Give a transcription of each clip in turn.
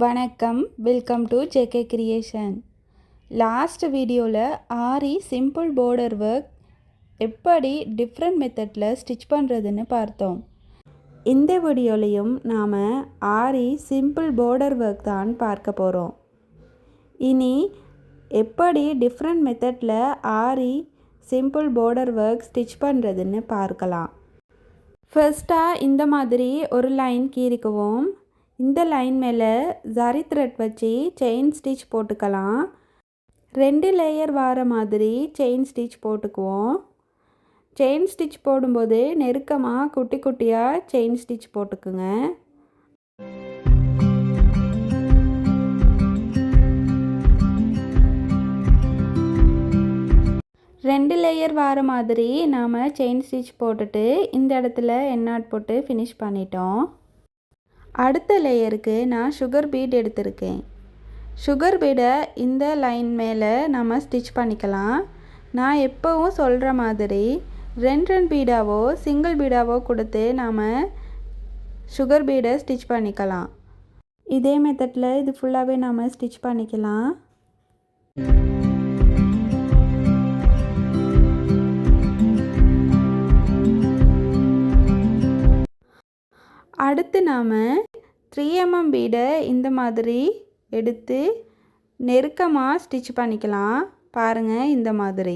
வணக்கம், welcome to JK creation. Last வீடியோவில் ஆரி simple border work எப்படி டிஃப்ரெண்ட் மெத்தடில் ஸ்டிச் பண்ணுறதுன்னு பார்த்தோம். இந்த வீடியோலையும் நாம் ஆரி சிம்பிள் border ஒர்க் தான் பார்க்க போகிறோம். இனி எப்படி டிஃப்ரெண்ட் மெத்தடில் ஆரி சிம்பிள் border ஒர்க் ஸ்டிச் பண்ணுறதுன்னு பார்க்கலாம். ஃபர்ஸ்ட்டாக இந்த மாதிரி ஒரு லைன் கீறிக்குவோம். இந்த லைன் மேலே ஜரி த்ரெட் வச்சு செயின் ஸ்டிச் போட்டுக்கலாம். 2 லேயர் வர மாதிரி செயின் ஸ்டிச் போட்டுக்குவோம். செயின் ஸ்டிச் போடும்போது நெருக்கமாக குட்டி குட்டியாக செயின் ஸ்டிச் போட்டுக்குங்க. ரெண்டு லேயர் வர மாதிரி நாம் செயின் ஸ்டிச் போட்டுட்டு இந்த இடத்துல எண்ணாட் போட்டு ஃபினிஷ் பண்ணிட்டோம். அடுத்த லேயருக்கு நான் சுகர் பீட் எடுத்திருக்கேன். சுகர் பீடை இந்த லைன் மேலே நம்ம ஸ்டிச் பண்ணிக்கலாம். நான் எப்போவும் சொல்கிற மாதிரி 2 பீடாவோ சிங்கிள் பீடாவோ கொடுத்து நாம் சுகர் பீடை ஸ்டிச் பண்ணிக்கலாம். இதே மெத்தடில் இது ஃபுல்லாகவே நாம் ஸ்டிச் பண்ணிக்கலாம். அடுத்து நாம் 3mm பீடை இந்த மாதிரி எடுத்து நெருக்கமாக ஸ்டிச் பண்ணிக்கலாம். பாருங்கள், இந்த மாதிரி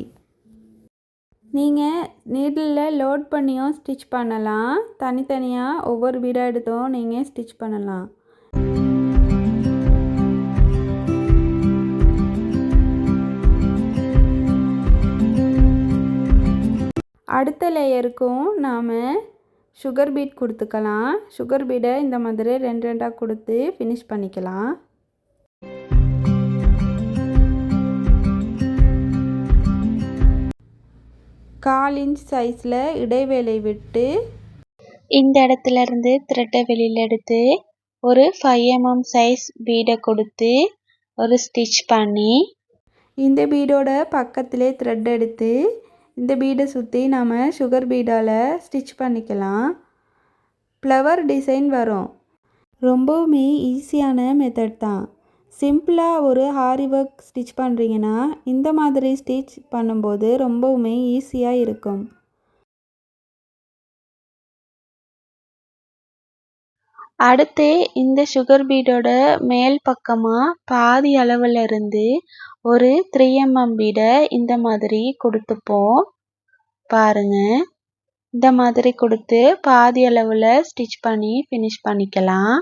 நீங்கள் நீடிலில் லோட் பண்ணியும் ஸ்டிச் பண்ணலாம். தனித்தனியாக ஒவ்வொரு பீடாக எடுத்தும் நீங்கள் ஸ்டிச் பண்ணலாம். அடுத்த லேயருக்கும் நாம் சுகர் பீட் கொடுத்துக்கலாம். சுகர் பீடை இந்த மாதிரி 2 கொடுத்து ஃபினிஷ் பண்ணிக்கலாம். கால் இன்ச் சைஸில் இடைவேளை விட்டு இந்த இடத்துல இருந்து த்ரெட்டை வெளியில் எடுத்து ஒரு 5mm சைஸ் பீடை கொடுத்து ஒரு ஸ்டிச் பண்ணி இந்த பீடோட பக்கத்திலே த்ரெட் எடுத்து இந்த பீடை சுற்றி நாம் சுகர் பீடால் ஸ்டிச் பண்ணிக்கலாம். ஃப்ளவர் டிசைன் வரும். ரொம்பவுமே ஈஸியான மெத்தட் தான். சிம்பிளாக ஒரு ஆரி ஒர்க் ஸ்டிச் பண்ணுறீங்கன்னா இந்த மாதிரி ஸ்டிச் பண்ணும்போது ரொம்பவுமே ஈஸியாக இருக்கும். அடுத்து இந்த சுகர் பீடோட மேல் பக்கமாக பாதி அளவில் இருந்து ஒரு 3mm பீடை இந்த மாதிரி கொடுத்துப்போம். பாருங்க, இந்த மாதிரி கொடுத்து பாதி அளவில் ஸ்டிச் பண்ணி ஃபினிஷ் பண்ணிக்கலாம்.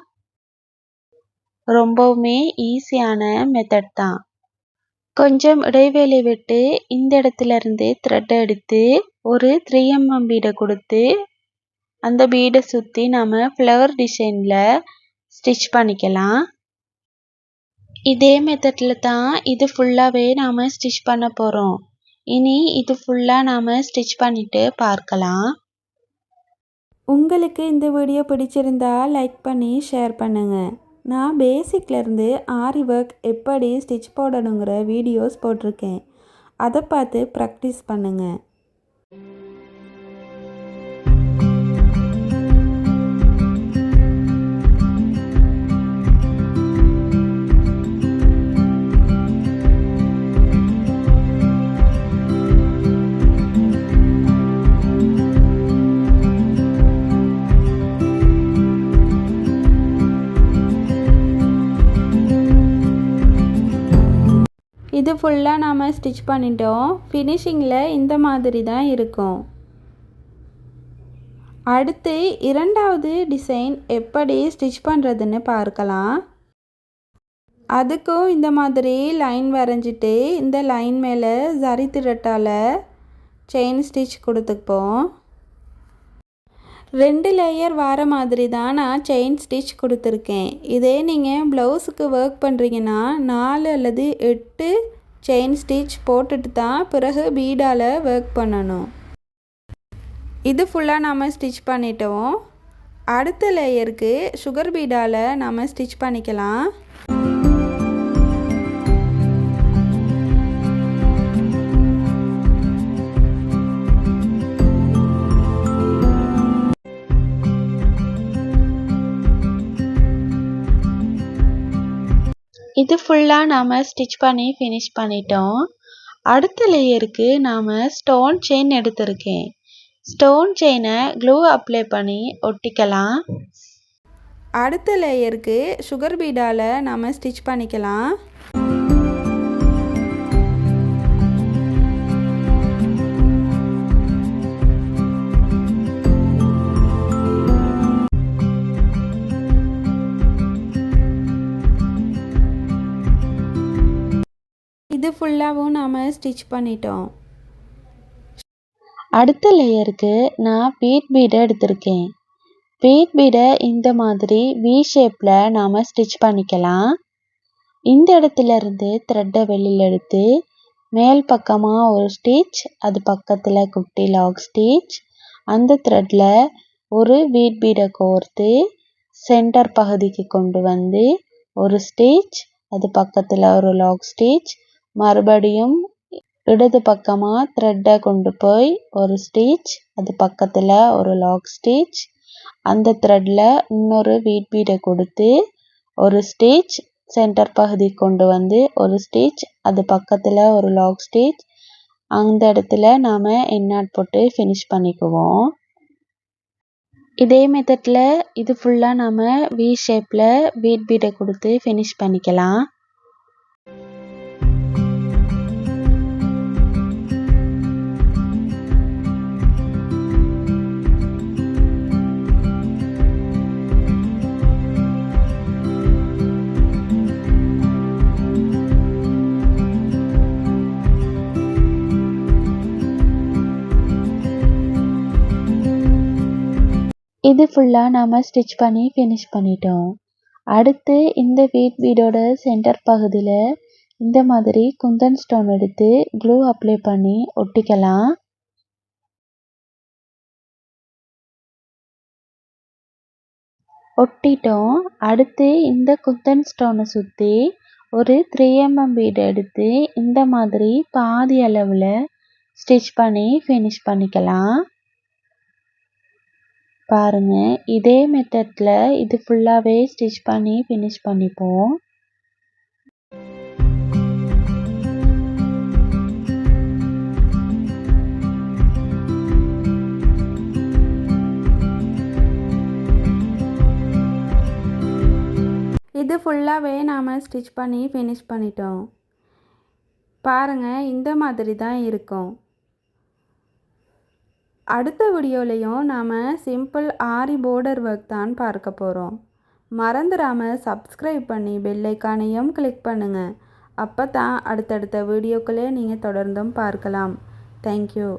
ரொம்பவுமே ஈஸியான மெத்தட் தான். கொஞ்சம் இடைவேளை விட்டு இந்த இடத்துல இருந்து த்ரெட் எடுத்து ஒரு 3mm பீடை கொடுத்து அந்த பீடை சுற்றி நாம் ஃப்ளவர் டிசைனில் ஸ்டிச் பண்ணிக்கலாம். இதே மெத்தடில் தான் இது ஃபுல்லாகவே நாம் ஸ்டிச் பண்ண போகிறோம். இனி இது ஃபுல்லாக நாம் ஸ்டிச் பண்ணிவிட்டு பார்க்கலாம். உங்களுக்கு இந்த வீடியோ பிடிச்சிருந்தா லைக் பண்ணி ஷேர் பண்ணுங்கள். நான் பேசிக்லேருந்து ஆரி ஒர்க் எப்படி ஸ்டிச் போடணுங்கிற வீடியோஸ் போட்டிருக்கேன். அதை பார்த்து ப்ராக்டிஸ் பண்ணுங்கள். இது ஃபுல்லாக நாம் ஸ்டிச் பண்ணிட்டோம். ஃபினிஷிங்கில் இந்த மாதிரி தான் இருக்கும். அடுத்து இரண்டாவது டிசைன் எப்படி ஸ்டிச் பண்ணுறதுன்னு பார்க்கலாம். அதுக்கும் இந்த மாதிரி லைன் வரைஞ்சிட்டு இந்த லைன் மேலே ஜரி த்ரெட்டால் செயின் ஸ்டிச் கொடுத்துப்போம். 2 லேயர் வர மாதிரி தான் நான் செயின் ஸ்டிச் கொடுத்துருக்கேன். இதே நீங்கள் ப்ளவுஸுக்கு ஒர்க் பண்ணுறீங்கன்னா 4 அல்லது 8 செயின் ஸ்டிச் போட்டுட்டு தான் பிறகு பீடால் ஒர்க் பண்ணணும். இது ஃபுல்லாக நாம் ஸ்டிச் பண்ணிட்டோம். அடுத்த லேயருக்கு சுகர் பீடால் நாம் ஸ்டிச் பண்ணிக்கலாம். இது ஃபுல்லாக நாம் ஸ்டிச் பண்ணி ஃபினிஷ் பண்ணிட்டோம். அடுத்த லேயருக்கு நாம் ஸ்டோன் செயின் எடுத்திருக்கேன். ஸ்டோன் செயினை க்ளூ அப்ளை பண்ணி ஒட்டிக்கலாம். அடுத்த லேயருக்கு சுகர் பீடால் நாம் ஸ்டிச் பண்ணிக்கலாம். இது ஃபுல்லாகவும் நாம் ஸ்டிச் பண்ணிட்டோம். அடுத்த லேயருக்கு நான் பீடை எடுத்திருக்கேன். பீடை இந்த மாதிரி வி ஷேப்பில் நாம் ஸ்டிச் பண்ணிக்கலாம். இந்த இடத்துல இருந்து த்ரெட்டை வெளியில் எடுத்து மேல் பக்கமாக ஒரு ஸ்டிச், அது பக்கத்தில் குட்டி லாக் ஸ்டிச், அந்த த்ரெட்டில் ஒரு பீடை கோர்த்து சென்டர் பகுதிக்கு கொண்டு வந்து ஒரு ஸ்டிச், அது பக்கத்தில் ஒரு லாக் ஸ்டிச், மறுபடியும் இடது பக்கமாக த்ரெட்டை கொண்டு போய் ஒரு ஸ்டிச், அது பக்கத்தில் ஒரு லாக் ஸ்டிச், அந்த த்ரெட்டில் இன்னொரு பீடை கொடுத்து ஒரு ஸ்டிச், சென்டர் பகுதி கொண்டு வந்து ஒரு ஸ்டிச், அது பக்கத்தில் ஒரு லாக் ஸ்டிச், அந்த இடத்துல நாம் எண்ணாட் போட்டு ஃபினிஷ் பண்ணிக்குவோம். இதே மெத்தடில் இது ஃபுல்லாக நாம் வி ஷேப்பில் பீடை கொடுத்து ஃபினிஷ் பண்ணிக்கலாம். இது ஃபுல்லாக நாம் ஸ்டிச் பண்ணி ஃபினிஷ் பண்ணிட்டோம். அடுத்து இந்த பீடோட சென்டர் பகுதியில் இந்த மாதிரி குந்தன் ஸ்டோன் எடுத்து க்ளூ அப்ளை பண்ணி ஒட்டிக்கலாம். ஒட்டிட்டோம். அடுத்து இந்த குந்தன் ஸ்டோனை சுற்றி ஒரு 3mm பீடை எடுத்து இந்த மாதிரி பாதி அளவில் ஸ்டிச் பண்ணி ஃபினிஷ் பண்ணிக்கலாம். பாருங்க, இதே மெத்தடில் இது ஃபுல்லாகவே ஸ்டிச் பண்ணி ஃபினிஷ் பண்ணிப்போம். இது ஃபுல்லாகவே நாம் ஸ்டிச் பண்ணி ஃபினிஷ் பண்ணிட்டோம். பாருங்கள், இந்த மாதிரி தான் இருக்கும். அடுத்த வீடியோலையும் நாம் சிம்பிள் ஆரி பார்டர் ஒர்க் தான் பார்க்க போகிறோம். மறந்துடாமல் சப்ஸ்கிரைப் பண்ணி பெல் ஐக்கானையும் கிளிக் பண்ணுங்கள். அப்போ தான் அடுத்தடுத்த வீடியோக்களே நீங்கள் தொடர்ந்தும் பார்க்கலாம். தேங்க்யூ.